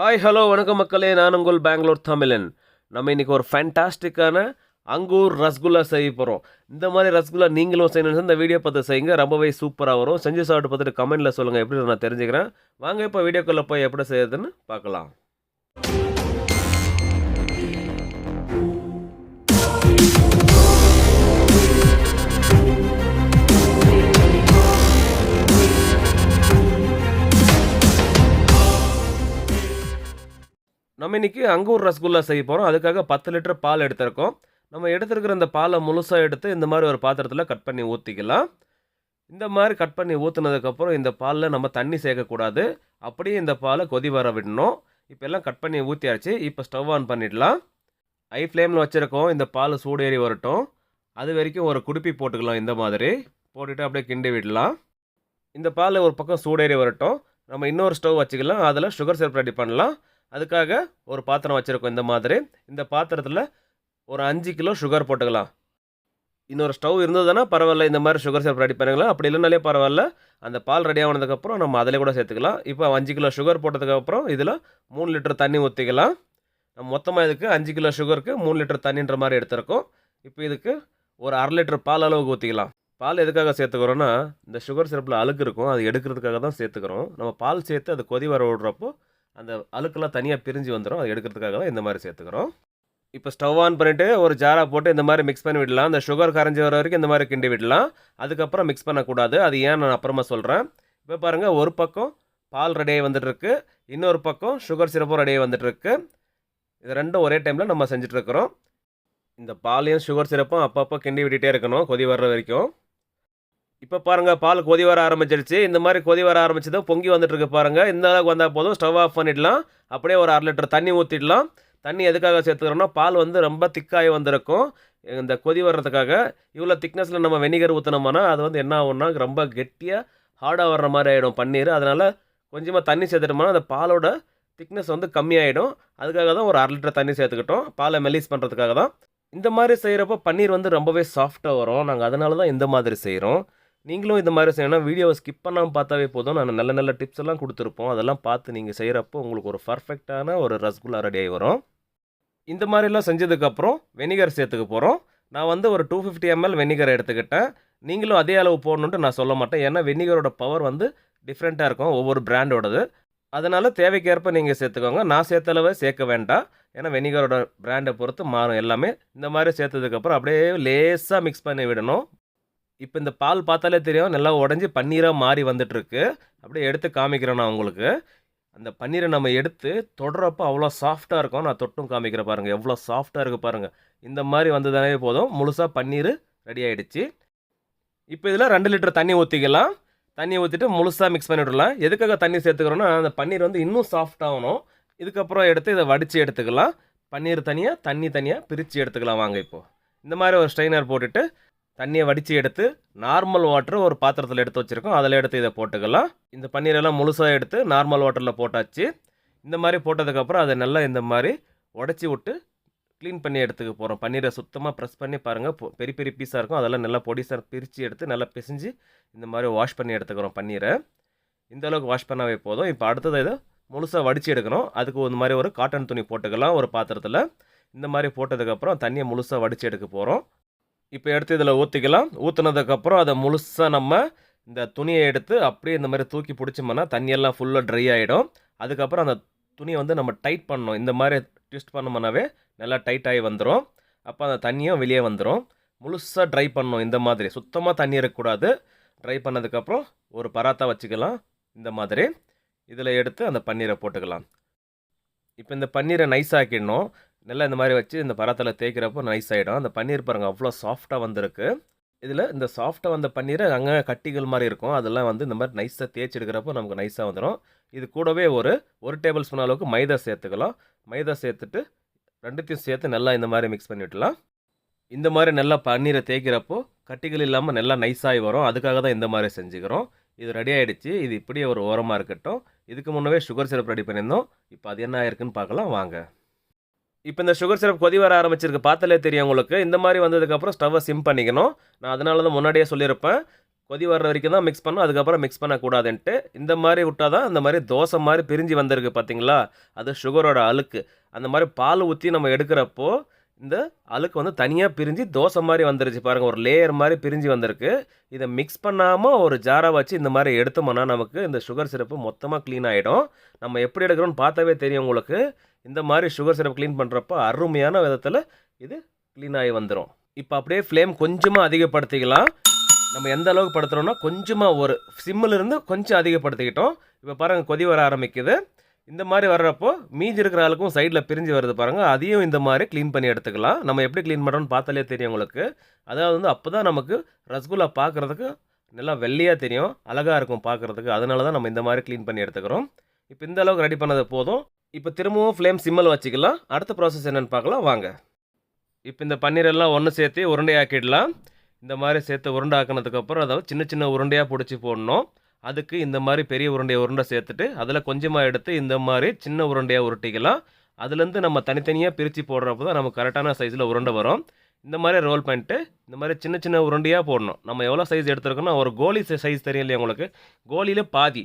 Hi hello வணக்கம் மக்களே, நான் உங்கள் பெங்களூர் தமிழன். நம்ம இன்றைக்கி ஒரு ஃபேண்டாஸ்டிக்கான அங்கூர் ரசகுல்லா செய்ய போகிறோம். இந்த மாதிரி ரசகுல்லா நீங்களும் செய்யணும்னு இந்த வீடியோ பார்த்து செய்யுங்க, ரொம்பவே சூப்பராக வரும். செஞ்சு சாப்பிட்டு பார்த்துட்டு கமெண்ட்டில் சொல்லுங்கள், எப்படி நான் தெரிஞ்சுக்கிறேன். வாங்க இப்போ வீடியோக்குள்ளே போய் எப்படி செய்யறதுன்னு பார்க்கலாம். நம்ம இன்றைக்கி அங்கூர் ரசகுல்லா செய்ய போகிறோம். அதுக்காக 10 லிட்டர் பால் எடுத்திருக்கோம். நம்ம எடுத்துருக்கிற இந்த பாலை முழுசாக எடுத்து இந்த மாதிரி ஒரு பாத்திரத்தில் கட் பண்ணி ஊற்றிக்கலாம். இந்த மாதிரி கட் பண்ணி ஊற்றுனதுக்கப்புறம் இந்த பாலில் நம்ம தண்ணி சேர்க்கக்கூடாது. அப்படியே இந்த பாலை கொதி வர விடணும். இப்போ எல்லாம் கட் பண்ணி ஊற்றியாச்சு. இப்போ ஸ்டவ் ஆன் பண்ணிடலாம். ஹை ஃப்ளேமில் வச்சுருக்கோம். இந்த பால் சூடேறி வரட்டும். அது வரைக்கும் ஒரு குடுப்பி போட்டுக்கலாம். இந்த மாதிரி போட்டுட்டு அப்படியே கிண்டி விடலாம். இந்த பால் ஒரு பக்கம் சூடேறி வரட்டும். நம்ம இன்னொரு ஸ்டவ் வச்சுக்கலாம். அதில் சுகர் சிரப் ரெடி பண்ணலாம். அதுக்காக ஒரு பாத்திரம் வச்சுருக்கோம். இந்த மாதிரி இந்த பாத்திரத்தில் ஒரு 5 கிலோ சுகர் போட்டுக்கலாம். இன்னொரு ஸ்டவ் இருந்ததுன்னா பரவாயில்ல, இந்த மாதிரி சுகர் சிரப் ரெடி பண்ணிக்கலாம். அப்படி இல்லைனாலே பரவாயில்ல. அந்த பால் ரெடி ஆனதுக்கப்புறம் நம்ம அதிலே கூட சேர்த்துக்கலாம். இப்போ 5 கிலோ சுகர் போட்டதுக்கப்புறம் இதில் 3 லிட்டர் தண்ணி ஊற்றிக்கலாம். நம்ம மொத்தமாக இதுக்கு 5 கிலோ சுகருக்கு 3 லிட்டர் தண்ணின்ற மாதிரி எடுத்துருக்கோம். இப்போ இதுக்கு ஒரு 1/2 லிட்டர் பால் அளவுக்கு ஊற்றிக்கலாம். பால் எதுக்காக சேர்த்துக்கிறோன்னா, இந்த சுகர் சிரப்பில் அழுக்கு இருக்கும், அது எடுக்கிறதுக்காக தான் சேர்த்துக்கிறோம். நம்ம பால் சேர்த்து அது கொதி வர விடுறப்போ அந்த அழுக்கெல்லாம் தனியாக பிரிஞ்சு வந்துடும். அது எடுக்கிறதுக்காக தான் இந்த மாதிரி சேர்த்துக்கிறோம். இப்போ ஸ்டவ் ஆன் பண்ணிவிட்டு ஒரு ஜாராக போட்டு இந்த மாதிரி மிக்ஸ் பண்ணி விடலாம். அந்த சுகர் கரைஞ்சி வர வரைக்கும் இந்த மாதிரி கிண்டி விடலாம். அதுக்கப்புறம் மிக்ஸ் பண்ணக்கூடாது. அது ஏன் நான் அப்புறமா சொல்கிறேன். இப்போ பாருங்கள், ஒரு பக்கம் பால் ரெடியாகி வந்துட்டுருக்கு, இன்னொரு பக்கம் சுகர் சிரப்பும் ரெடியாகி வந்துட்டுருக்கு. இது ரெண்டும் ஒரே டைமில் நம்ம செஞ்சிட்ருக்கிறோம். இந்த பாலையும் சுகர் சிரப்பும் அப்பப்போ கிண்டி விட்டுகிட்டே இருக்கணும் கொதி வர்ற வரைக்கும். இப்போ பாருங்கள், பால் கொதி வர ஆரம்பிச்சிருச்சு. இந்த மாதிரி கொதி வர ஆரம்பிச்சதும் பொங்கி வந்துட்டுருக்கு பாருங்கள். இந்த அளவுக்கு வந்தால் போதும். ஸ்டவ் ஆஃப் பண்ணிடலாம். அப்படியே ஒரு 1/2 லிட்டர் தண்ணி ஊற்றிடலாம். தண்ணி எதுக்காக சேர்த்துக்கிறோன்னா, பால் வந்து ரொம்ப திக்காகி வந்திருக்கும் இந்த கொதி வர்றதுக்காக. இவ்வளோ திக்னஸில் நம்ம வெனிகர் ஊற்றினோம்னா அது வந்து என்ன ஆகும்னா ரொம்ப கெட்டியாக ஹார்டாக வர்ற மாதிரி ஆகிடும் பன்னீர். அதனால் கொஞ்சமாக தண்ணி சேர்த்துட்டோம்னா அந்த பாலோட திக்னஸ் வந்து கம்மியாகிடும். அதுக்காக தான் ஒரு 1/2 லிட்டர் தண்ணி சேர்த்துக்கிட்டோம், பாலை மெலிஸ் பண்ணுறதுக்காக தான். இந்த மாதிரி செய்கிறப்போ பன்னீர் வந்து ரொம்பவே சாஃப்டாக வரும். நாங்கள் அதனால தான் இந்த மாதிரி செய்கிறோம். நீங்களும் இந்த மாதிரி செய்யணும். வீடியோவை ஸ்கிப் பண்ணாமல் பார்த்தாவே போதும். நான் நல்ல நல்ல டிப்ஸ் எல்லாம் கொடுத்துருப்போம். அதெல்லாம் பார்த்து நீங்கள் செய்கிறப்போ உங்களுக்கு ஒரு பர்ஃபெக்டான ஒரு ரசகுல்லா ரெடியாகி வரும். இந்த மாதிரிலாம் செஞ்சதுக்கப்புறம் வெனிகர் சேர்த்துக்க போகிறோம். நான் வந்து ஒரு 250 ml வெனிகர் எடுத்துக்கிட்டேன். நீங்களும் அதே அளவு போடணுன்ட்டு நான் சொல்ல மாட்டேன். ஏன்னா வெனிகரோட பவர் வந்து டிஃப்ரெண்ட்டாக இருக்கும் ஒவ்வொரு பிராண்டோடது. அதனால் தேவைக்கேற்ப நீங்கள் சேர்த்துக்கோங்க. நான் சேர்த்த அளவு சேர்க்க வேண்டாம். ஏன்னா வெனிகரோட பிராண்டை பொறுத்து மாறும் எல்லாமே. இந்த மாதிரி சேர்த்ததுக்கப்புறம் அப்படியே லேசாக மிக்ஸ் பண்ணி விடணும். இப்போ இந்த பால் பார்த்தாலே தெரியும், நல்லா உடஞ்சி பன்னீராக மாறி வந்துட்டுருக்கு. அப்படியே எடுத்து காமிக்கிறேன் நான் உங்களுக்கு. அந்த பன்னீரை நம்ம எடுத்து தொடுறப்போ அவ்வளோ சாஃப்டாக இருக்கும். நான் தொட்டும் காமிக்கிறேன் பாருங்கள், எவ்வளோ சாஃப்டாக இருக்குது பாருங்கள். இந்த மாதிரி வந்ததானே போதும். முழுசாக பன்னீர் ரெடி ஆகிடுச்சு. இப்போ இதில் 2 லிட்டர் தண்ணி ஊற்றிக்கலாம். தண்ணி ஊற்றிட்டு முழுசாக மிக்ஸ் பண்ணி விடலாம். எதுக்காக தண்ணி சேர்த்துக்கிறோன்னா, அந்த பன்னீர் வந்து இன்னும் சாஃப்டாகணும். இதுக்கப்புறம் எடுத்து இதை வடித்து எடுத்துக்கலாம். பன்னீர் தனியாக, தண்ணி தனியாக பிரித்து எடுத்துக்கலாம். வாங்க இப்போது இந்த மாதிரி ஒரு ஸ்ட்ரைனர் போட்டுட்டு தண்ணியை வடித்து எடுத்து நார்மல் வாட்டர் ஒரு பாத்திரத்தில் எடுத்து வச்சுருக்கோம். அதில் எடுத்து இதை போட்டுக்கலாம். இந்த பன்னீரெல்லாம் முழுசாக எடுத்து நார்மல் வாட்டரில் போட்டாச்சு. இந்த மாதிரி போட்டதுக்கப்புறம் அதை நல்லா இந்த மாதிரி உடச்சி விட்டு க்ளீன் பண்ணி எடுத்துக்க போகிறோம். பன்னீரை சுத்தமாக ப்ரெஸ் பண்ணி பாருங்கள், பெரிய பெரிய பீஸாக இருக்கும். அதெல்லாம் நல்லா பொடிசாக பிரித்து எடுத்து நல்லா பிசைஞ்சு இந்த மாதிரி வாஷ் பண்ணி எடுத்துக்கிறோம் பன்னீரை. இந்த அளவுக்கு வாஷ் பண்ணாவே போதும். இப்போ அடுத்தது இதை முழுசாக வடித்து எடுக்கணும். அதுக்கு இந்த மாதிரி ஒரு காட்டன் துணி போட்டுக்கலாம் ஒரு பாத்திரத்தில். இந்த மாதிரி போட்டதுக்கப்புறம் தண்ணியை முழுசாக வடித்து எடுக்க போகிறோம். இப்போ எடுத்து இதில் ஊற்றிக்கலாம். ஊற்றுனதுக்கப்புறம் அதை முழுசாக நம்ம இந்த துணியை எடுத்து அப்படியே இந்த மாதிரி தூக்கி பிடிச்சோம்னா தண்ணியெல்லாம் ஃபுல்லாக ட்ரை ஆகிடும். அதுக்கப்புறம் அந்த துணியை வந்து நம்ம டைட் பண்ணணும். இந்த மாதிரி ட்விஸ்ட் பண்ணோம்னாவே நல்லா டைட்டாகி வந்துடும். அப்போ அந்த தண்ணியும் வெளியே வந்துடும். முழுசாக ட்ரை பண்ணணும். இந்த மாதிரி சுத்தமாக தண்ணி இருக்கக்கூடாது. ட்ரை பண்ணதுக்கப்புறம் ஒரு பராத்தா வச்சுக்கலாம். இந்த மாதிரி இதில் எடுத்து அந்த பன்னீரை போட்டுக்கலாம். இப்போ இந்த பன்னீரை நைஸ் ஆக்கிடணும். நல்லா இந்த மாதிரி வச்சு இந்த பராத்தில் தேய்க்கிறப்போ நைஸ் ஆகிடும். அந்த பன்னீர் பாருங்கள் அவ்வளோ சாஃப்டாக வந்திருக்கு. இதில் இந்த சாஃப்டாக வந்த பன்னீரை அங்கே கட்டிகள் மாதிரி இருக்கும். அதெல்லாம் வந்து இந்த மாதிரி நைஸாக தேய்ச்சி எடுக்கிறப்போ நமக்கு நைஸாக வந்துடும். இது கூடவே ஒரு டேபிள் ஸ்பூன் அளவுக்கு மைதா சேர்த்துக்கலாம். மைதா சேர்த்துட்டு ரெண்டுத்தையும் சேர்த்து நல்லா இந்த மாதிரி மிக்ஸ் பண்ணி விடலாம். இந்த மாதிரி நல்லா பன்னீரை தேய்க்கிறப்போ கட்டிகள் இல்லாமல் நல்லா நைஸாகி வரும். அதுக்காக தான் இந்த மாதிரி செஞ்சுக்கிறோம். இது ரெடி ஆகிடுச்சு. இது இப்படியே ஒரு ஓரமாக இருக்கட்டும். இதுக்கு முன்னவே சுகர் சிரப் ரெடி பண்ணியிருந்தோம். இப்போ அது என்ன ஆயிருக்குன்னு பார்க்கலாம் வாங்க. இப்போ இந்த சுகர் சிரப் கொதி வர ஆரம்பிச்சிருக்கு, பார்த்தாலே தெரியும் உங்களுக்கு. இந்த மாதிரி வந்ததுக்கப்புறம் ஸ்டவ்வை சிம் பண்ணிக்கணும். நான் அதனால தான் முன்னாடியே சொல்லியிருப்பேன், கொதி வர்ற வரைக்கும் தான் மிக்ஸ் பண்ணணும். அதுக்கப்புறம் மிக்ஸ் பண்ணக்கூடாதுன்ட்டு. இந்த மாதிரி விட்டா தான் அந்த மாதிரி தோசை மாதிரி பிரிஞ்சு வந்திருக்கு பார்த்தீங்களா? அது சுகரோட அழுக்கு. அந்த மாதிரி பால் ஊற்றி நம்ம எடுக்கிறப்போ இந்த அழுக்கு வந்து தனியாக பிரிஞ்சு தோசை மாதிரி வந்துருச்சு பாருங்கள். ஒரு லேயர் மாதிரி பிரிஞ்சு வந்திருக்கு. இதை மிக்ஸ் பண்ணாமல் ஒரு ஜாராக வச்சு இந்த மாதிரி எடுத்தோம்னா நமக்கு இந்த சுகர் சிரப்பு மொத்தமாக க்ளீன் ஆகிடும். நம்ம எப்படி எடுக்கிறோன்னு பார்த்தாவே தெரியும் உங்களுக்கு. இந்த மாதிரி சுகர் சிரப் க்ளீன் பண்ணுறப்போ அருமையான விதத்தில் இது க்ளீன் ஆகி வந்துடும். இப்போ அப்படியே ஃப்ளேம் கொஞ்சமாக அதிகப்படுத்திக்கலாம். நம்ம எந்த அளவுக்கு படுத்துகிறோம்னா கொஞ்சமாக ஒரு சிம்மிலிருந்து கொஞ்சம் அதிகப்படுத்திக்கிட்டோம். இப்போ பாருங்கள் கொதி வர ஆரம்பிக்குது. இந்த மாதிரி வர்றப்போ மீதி இருக்கிற ஆளுக்கும் சைடில் பிரிஞ்சு வருது பாருங்கள். அதையும் இந்த மாதிரி க்ளீன் பண்ணி எடுத்துக்கலாம். நம்ம எப்படி க்ளீன் பண்ணுறோன்னு பார்த்தாலே தெரியும் உங்களுக்கு. அதாவது வந்து அப்போ தான் நமக்கு ரசகுல்லா பார்க்குறதுக்கு நல்லா வெள்ளையாக தெரியும், அழகாக இருக்கும் பார்க்குறதுக்கு. அதனால தான் நம்ம இந்த மாதிரி க்ளீன் பண்ணி எடுத்துக்கிறோம். இப்போ இந்த அளவுக்கு ரெடி பண்ணது போதும். இப்போ திரும்பவும் ஃப்ளேம் சிம்மில் வச்சுக்கலாம். அடுத்த ப்ராசஸ் என்னென்னு பார்க்கலாம் வாங்க. இப்போ இந்த பன்னீரெல்லாம் ஒன்று சேர்த்து உருண்டையாக்கிடலாம். இந்த மாதிரி சேர்த்து உருண்டை ஆக்கினதுக்கப்புறம் அதாவது சின்ன சின்ன உருண்டையாக பிடிச்சி போடணும். அதுக்கு இந்த மாதிரி பெரிய உருண்டை சேர்த்துட்டு அதில் கொஞ்சமாக எடுத்து இந்த மாதிரி சின்ன உருண்டையாக உருட்டிக்கலாம். அதுலேருந்து நம்ம தனித்தனியாக பிரித்து போடுறப்போ தான் நமக்கு கரெக்டான சைஸில் உருண்டை வரும். இந்த மாதிரி ரோல் பண்ணிட்டு இந்த மாதிரி சின்ன சின்ன உருண்டையாக போடணும். நம்ம எவ்வளோ சைஸ் எடுத்துருக்கோன்னா ஒரு கோலி சைஸ் தெரியும் இல்லையா உங்களுக்கு, கோலியில் பாதி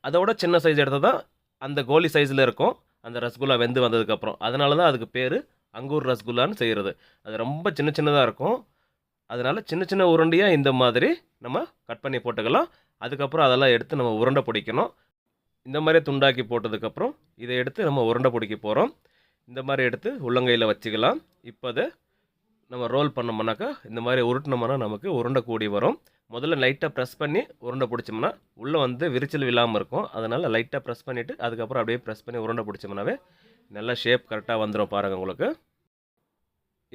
அதோட சின்ன சைஸ் எடுத்தால் தான் அந்த கோலி சைஸில் இருக்கும் அந்த ரசகுல்லா வெந்து வந்ததுக்கப்புறம். அதனால தான் அதுக்கு பேர் அங்கூர் ரசகுல்லான்னு செய்கிறது. அது ரொம்ப சின்ன சின்னதாக இருக்கும். அதனால் சின்ன சின்ன உருண்டையாக இந்த மாதிரி நம்ம கட் பண்ணி போட்டுக்கலாம். அதுக்கப்புறம் அதெல்லாம் எடுத்து நம்ம உருண்டை பிடிக்கணும். இந்த மாதிரி துண்டாக்கி போட்டதுக்கப்புறம் இதை எடுத்து நம்ம உருண்டை பிடிக்க போகிறோம். இந்த மாதிரி எடுத்து உள்ளங்கையில் வச்சுக்கலாம். இப்போ அதை நம்ம ரோல் பண்ணோம்னாக்கா இந்த மாதிரி உருட்டினோம்னா நமக்கு உருண்டை கூடி வரும். முதல்ல லைட்டாக ப்ரெஸ் பண்ணி உருண்டை பிடிச்சோம்னா உள்ளே வந்து விரிச்சல் இல்லாமல் இருக்கும். அதனால் லைட்டாக ப்ரெஸ் பண்ணிவிட்டு அதுக்கப்புறம் அப்படியே ப்ரெஸ் பண்ணி உருண்டை பிடிச்சோம்னாவே நல்லா ஷேப் கரெக்டாக வந்துடும் பாருங்கள் உங்களுக்கு.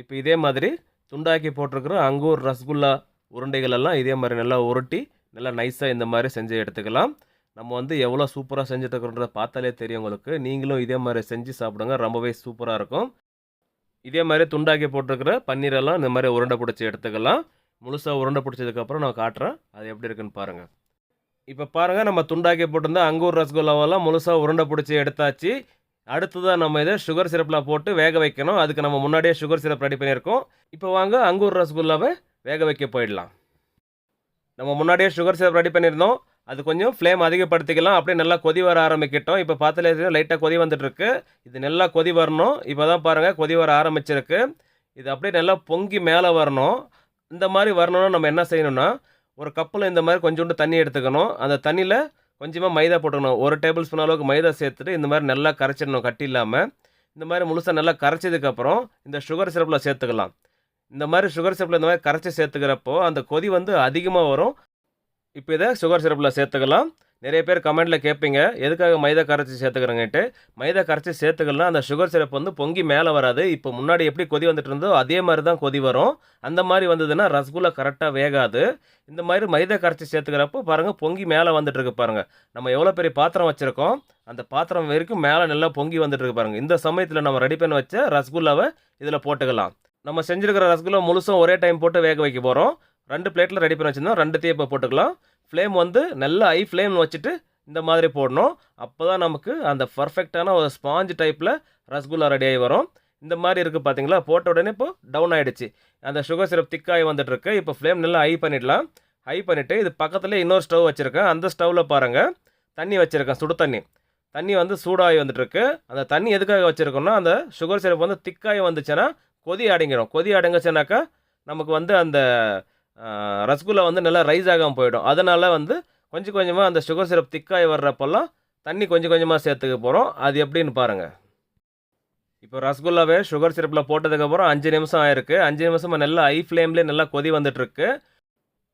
இப்போ இதே மாதிரி துண்டாக்கி போட்டிருக்கிற அங்கூர் ரசகுல்லா உருண்டைகள் எல்லாம் இதே மாதிரி நல்லா உருட்டி நல்லா நைஸாக இந்த மாதிரி செஞ்சு எடுத்துக்கலாம். நம்ம வந்து எவ்வளோ சூப்பராக செஞ்சுட்டு இருக்கிறோன்றத பார்த்தாலே தெரியும் உங்களுக்கு. நீங்களும் இதே மாதிரி செஞ்சு சாப்பிடுங்க, ரொம்பவே சூப்பராக இருக்கும். இதே மாதிரி துண்டாக்கி போட்டிருக்கிற பன்னீரெல்லாம் இந்த மாதிரி உருண்டை பிடிச்சி எடுத்துக்கலாம். முழுசாக உருண்டை பிடிச்சதுக்கப்புறம் நான் காட்டுறேன் அது எப்படி இருக்குன்னு பாருங்கள். இப்போ பாருங்கள், நம்ம துண்டாக்கி போட்டிருந்தா அங்கூர் ரசகுல்லாவெல்லாம் முழுசாக உருண்டை பிடிச்சி எடுத்தாச்சு. அடுத்ததாக நம்ம இதை சுகர் சிரப்பில் போட்டு வேக வைக்கணும். அதுக்கு நம்ம முன்னாடியே சுகர் சிரப் ரெடி பண்ணியிருக்கோம். இப்போ வாங்க அங்கூர் ரசகுல்லாவை வேக வைக்க போயிடலாம். நம்ம முன்னாடியே சுகர் சிரப் ரெடி பண்ணியிருந்தோம். அது கொஞ்சம் ஃப்ளேம் அதிகப்படுத்திக்கலாம். அப்படியே நல்லா கொதி வர ஆரம்பிக்கிட்டோம். இப்போ பார்த்தாலே லைட்டாக கொதி வந்துட்டுருக்கு. இது நல்லா கொதி வரணும். இப்போ தான் பாருங்கள் கொதி வர ஆரம்பிச்சிருக்கு. இது அப்படியே நல்லா பொங்கி மேலே வரணும். இந்த மாதிரி வரணும்னா நம்ம என்ன செய்யணும்னா ஒரு கப்பில் இந்த மாதிரி கொஞ்சோண்டு தண்ணி எடுத்துக்கணும். அந்த தண்ணியில் கொஞ்சமாக மைதா போட்டுக்கணும். 1 டேபிள் ஸ்பூன் அளவுக்கு மைதா சேர்த்துட்டு இந்த மாதிரி நல்லா கரைச்சிடணும் கட்டி இல்லாமல். இந்த மாதிரி முழுசாக நல்லா கரைச்சதுக்கப்புறம் இந்த சுகர் சிரப்பில் சேர்த்துக்கலாம். இந்த மாதிரி சுகர் சிரப்பில் இந்த மாதிரி கரைச்சி சேர்த்துக்கிறப்போ அந்த கொதி வந்து அதிகமாக வரும். இப்போ இதை சுகர் சிரப்பில் சேர்த்துக்கலாம். நிறைய பேர் கமெண்ட்டில் கேட்பீங்க எதுக்காக மைதா கரைச்சி சேர்த்துக்கிறேங்கன்ட்டு. மைதா கரைச்சி சேர்த்துக்கலாம் அந்த சுகர் சிரப் வந்து பொங்கி மேலே வராது. இப்போ முன்னாடி எப்படி கொதி வந்துட்டு இருந்தோ அதே மாதிரி தான் கொதி வரும். அந்த மாதிரி வந்ததுன்னா ரசகுல்லா கரெக்டாக வேகாது. இந்த மாதிரி மைதா கரைச்சி சேர்த்துக்கிறப்போ பாருங்கள் பொங்கி மேலே வந்துட்டுருக்கு பாருங்கள். நம்ம எவ்வளோ பெரிய பாத்திரம் வச்சுருக்கோம் அந்த பாத்திரம் வரைக்கும் மேலே நல்லா பொங்கி வந்துட்டுருக்கு பாருங்கள். இந்த சமயத்தில் நம்ம ரெடி பண்ணி வச்ச ரசகுல்லாவை இதில் போட்டுக்கலாம். நம்ம செஞ்சுருக்கிற ரசகுல்லா முழுசும் ஒரே டைம் போட்டு வேக வைக்க போகிறோம். 2 பிளேட்டில் ரெடி பண்ணி வச்சுருந்தோம். 2த்தையும் இப்போ போட்டுக்கலாம். ஃப்ளேம் வந்து நல்லா ஹை ஃப்ளேம் வச்சுட்டு இந்த மாதிரி போடணும். அப்போ தான் நமக்கு அந்த பர்ஃபெக்டான ஒரு ஸ்பாஞ்ச் டைப்பில் ரசகுல்லா ரெடி ஆகி வரும். இந்த மாதிரி இருக்குது பார்த்தீங்களா. போட்ட உடனே இப்போ டவுன் ஆகிடுச்சு. அந்த சுகர் சிரப் திக்காகி வந்துட்டுருக்கு. இப்போ ஃப்ளேம் நல்லா ஹை பண்ணிடலாம். ஹை பண்ணிவிட்டு இது பக்கத்துலேயே இன்னொரு ஸ்டவ் வச்சுருக்கேன். அந்த ஸ்டவ்வில் பாருங்கள் தண்ணி வச்சுருக்கேன், சுடு தண்ணி. தண்ணி வந்து சூடாகி வந்துட்டுருக்கு. அந்த தண்ணி எதுக்காக வச்சுருக்கோன்னா அந்த சுகர் சிரப் வந்து திக்காகி வந்துச்சுன்னா கொதி அடங்கிடும். கொதி அடங்குச்சுனாக்கா நமக்கு வந்து அந்த ரசகுல்லா வந்து நல்லா ரைஸ் ஆகாமல் போயிடும். அதனால் வந்து கொஞ்சம் கொஞ்சமாக அந்த சுகர் சிரப் திக்காகி வர்றப்பெல்லாம் தண்ணி கொஞ்சம் கொஞ்சமாக சேர்த்துக்க போகிறோம். அது எப்படின்னு பாருங்கள். இப்போ ரசகுல்லாவே சுகர் சிரப்பில் போட்டதுக்கப்புறம் 5 நிமிஷம் ஆயிருக்கு. 5 நிமிஷமாக நல்லா ஹை ஃப்ளேம்லேயே நல்லா கொதி வந்துட்டுருக்கு.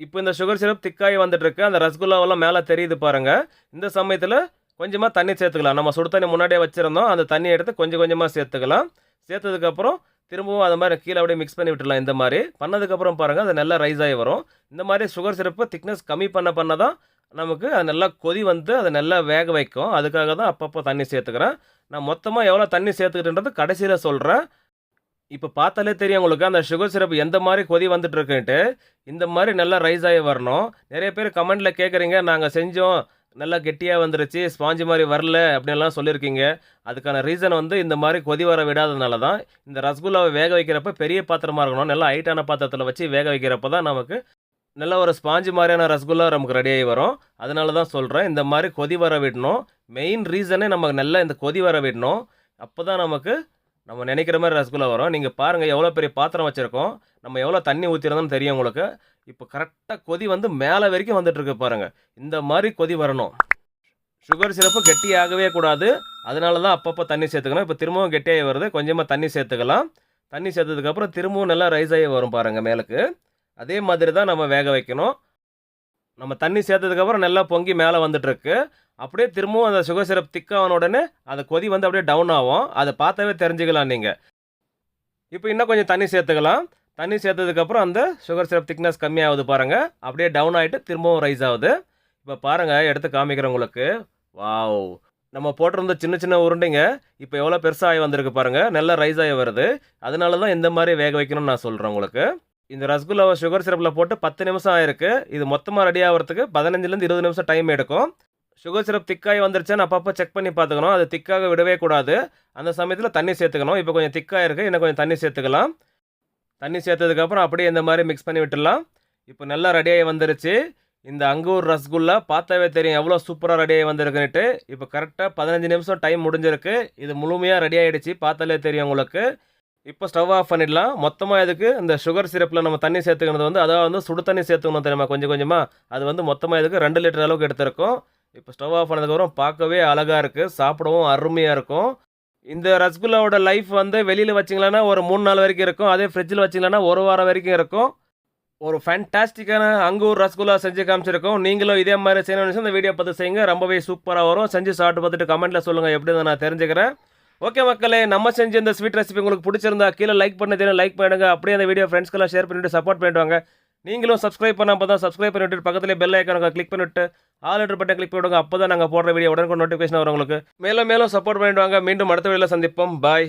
இப்போ இந்த சுகர் சிரப் திக்காகி வந்துட்டுருக்கு. அந்த ரசகுல்லாவெல்லாம் மேலே தெரியுது பாருங்கள். இந்த சமயத்தில் கொஞ்சமாக தண்ணி சேர்த்துக்கலாம். நம்ம சுடு தண்ணி முன்னாடியே வச்சுருந்தோம். அந்த தண்ணியை எடுத்து கொஞ்சம் கொஞ்சமாக சேர்த்துக்கலாம். சேர்த்ததுக்கப்புறம் திரும்பவும் அது மாதிரி கீழே அப்படியே மிக்ஸ் பண்ணி விட்டுடலாம். இந்த மாதிரி பண்ணதுக்கப்புறம் பாருங்கள் அது நல்லா ரைஸ் ஆகி வரும். இந்த மாதிரி சுகர் சிரப்பு திக்னஸ் கம்மி பண்ண தான் நமக்கு அது நல்லா கொதி வந்து அதை நல்லா வேக வைக்கும். அதுக்காக தான் அப்பப்போ தண்ணி சேர்த்துக்கிறேன். நான் மொத்தமாக எவ்வளோ தண்ணி சேர்த்துக்கிட்டுன்றது கடைசியில் சொல்கிறேன். இப்போ பார்த்தாலே தெரியும் உங்களுக்கு அந்த சுகர் சிரப் எந்த மாதிரி கொதி வந்துட்டுருக்குன்ட்டு. இந்த மாதிரி நல்லா ரைஸ் ஆகி வரணும். நிறைய பேர் கமெண்டில் கேட்குறீங்க நாங்கள் செஞ்சோம் நல்லா கெட்டியாக வந்துருச்சு ஸ்பாஞ்சு மாதிரி வரல அப்படின்லாம் சொல்லியிருக்கீங்க. அதுக்கான ரீசன் வந்து இந்த மாதிரி கொதி வர விடாததுனால தான். இந்த ரசகுல்லாவை வேக வைக்கிறப்ப பெரிய பாத்திரமாக இருக்கணும். நல்லா ஹைட்டான பாத்திரத்தில் வச்சு வேக வைக்கிறப்ப தான் நமக்கு நல்ல ஒரு ஸ்பாஞ்சு மாதிரியான ரசகுல்லா நமக்கு ரெடியாகி வரும். அதனால தான் சொல்கிறேன், இந்த மாதிரி கொதி வர விடணும். மெயின் ரீசனே நமக்கு நல்லா இந்த கொதி வர விடணும். அப்போ தான் நமக்கு நம்ம நினைக்கிற மாதிரி ரசகுல்லா வரும். நீங்கள் பாருங்கள் எவ்வளோ பெரிய பாத்திரம் வச்சுருக்கோம். நம்ம எவ்வளோ தண்ணி ஊற்றிருந்தோம்னு தெரியும் உங்களுக்கு. இப்போ கரெக்டாக கொதி வந்து மேலே வரைக்கும் வந்துட்டுருக்கு பாருங்கள். இந்த மாதிரி கொதி வரணும். சுகர் சிரப்பு கெட்டியாகவே கூடாது. அதனால தான் அப்பப்போ தண்ணி சேர்த்துக்கணும். இப்போ திரும்பவும் கெட்டியாகி வருது. கொஞ்சமாக தண்ணி சேர்த்துக்கலாம். தண்ணி சேர்த்ததுக்கப்புறம் திரும்பவும் நல்லா ரைஸ் ஆகி வரும் பாருங்கள் மேலுக்கு. அதே மாதிரி தான் நம்ம வேக வைக்கணும். நம்ம தண்ணி சேர்த்ததுக்கப்புறம் நல்லா பொங்கி மேலே வந்துட்டுருக்கு. அப்படியே திரும்பவும் அந்த சுகர் சிரப் திக்கான உடனே அந்த கொதி வந்து அப்படியே டவுன் ஆகும். அதை பார்த்தாவே தெரிஞ்சுக்கலாம் நீங்கள். இப்போ இன்னும் கொஞ்சம் தண்ணி சேர்த்துக்கலாம். தண்ணி சேர்த்ததுக்கப்புறம் அந்த சுகர் சிரப் திக்னஸ் கம்மியாகுது பாருங்கள். அப்படியே டவுன் ஆகிட்டு திரும்பவும் ரைஸ் ஆகுது. இப்போ பாருங்கள் எடுத்து காமிக்கிறேன் உங்களுக்கு. வாவ், நம்ம போட்டிருந்த சின்ன சின்ன உருண்டைங்க இப்போ எவ்வளோ பெருசாக ஆகி வந்திருக்கு பாருங்கள். நல்லா ரைஸ் ஆகி வருது. அதனால தான் இந்த மாதிரி வேக வைக்கணும்னு நான் சொல்கிறேன் உங்களுக்கு. இந்த ரசகுல்லாவை சுகர் சிரப்பில் போட்டு 10 நிமிஷம் ஆயிருக்கு. இது மொத்தமாக ரெடி ஆகிறதுக்கு 15லேருந்து 20 நிமிஷம் டைம் எடுக்கும். சுகர் சிரப் திக்காகி வந்துருச்சுன்னு அப்பப்போ செக் பண்ணி பார்த்துக்கணும். அது திக்காக விடவே கூடாது. அந்த சமயத்தில் தண்ணி சேர்த்துக்கணும். இப்போ கொஞ்சம் திக்காக இருக்குது, இன்னும் கொஞ்சம் தண்ணி சேர்த்துக்கலாம். தண்ணி சேர்த்ததுக்கப்புறம் அப்படியே இந்த மாதிரி மிக்ஸ் பண்ணி விட்டுடலாம். இப்போ நல்லா ரெடியாகி வந்துருச்சு. இந்த அங்கூர் ரசகுல்லா பார்த்தாவே தெரியும் எவ்வளோ சூப்பராக ரெடியாகி வந்திருக்குன்னுட்டு. இப்போ கரெக்டாக 15 நிமிஷம் டைம் முடிஞ்சிருக்கு. இது முழுமையாக ரெடி ஆகிடுச்சு, பார்த்தாலே தெரியும் உங்களுக்கு. இப்போ ஸ்டவ் ஆஃப் பண்ணிடலாம். மொத்தமாக இதுக்கு இந்த சுகர் சிரப்பில் நம்ம தண்ணி சேர்த்துக்கிறது வந்து அதாவது வந்து சுடு தண்ணி சேர்த்துக்கணும் தெரியுமா, கொஞ்சம் கொஞ்சமாக. அது வந்து மொத்தமாக இதுக்கு 2 லிட்டர் அளவுக்கு எடுத்திருக்கோம். இப்போ ஸ்டவ் ஆஃப் பண்ணதுக்கப்புறம் பார்க்கவே அழகாக இருக்குது, சாப்பிடவும் அருமையாக இருக்கும். இந்த ரசகுல்லாவோட லைஃப் வந்து வெளியில் வச்சிங்களன்னா ஒரு 3 நாள் வரைக்கும் இருக்கும். அதே ஃப்ரிட்ஜில் வச்சிங்களன்னா 1 வாரம் வரைக்கும் இருக்கும். ஒரு ஃபேன்டாஸ்டிக்கான அங்கூர் ரசகுல்லா செஞ்சு காமிச்சிருக்கோம். நீங்களும் இதே மாதிரி செய்யணும்னு இந்த வீடியோ பார்த்து செய்யுங்க. ரொம்பவே சூப்பராக வரும். செஞ்சு சாப்பிட்டு பார்த்துட்டு கமெண்ட்டில் சொல்லுங்கள் எப்படி நான் தெரிஞ்சுக்கிறேன். ஓகே மக்களே, நம்ம செஞ்ச இந்த ஸ்வீட் ரெசிபி உங்களுக்கு பிடிச்சிருந்தா கீழே லைக் பண்ண லைக் பண்ணிடுங்க. அப்படியே அந்த வீடியோ ஃப்ரெண்ட்ஸ்க்கெல்லாம் ஷேர் பண்ணிவிட்டு சப்போர்ட் பண்ணிவிடுவாங்க. நீங்களும் சப்ஸ்கிரைப் பண்ணால் தான் சப்ஸ்கிரைப் பண்ணிவிட்டு பக்கத்துலேயே பெல் ஐக்கான கிளிக் பண்ணிவிட்டு ஆல் என்ற பட்டன் கிளிக் பண்ணிவிடுங்க. அப்போ தான் நாங்கள் போடுற வீடியோ உடனே நோட்டிஃபிகேஷன் வரும் உங்களுக்கு. மேலும் சப்போர்ட் பண்ணிவிடுவாங்க. மீண்டும் அடுத்த வீடியோவில் சந்திப்போம். பாய்.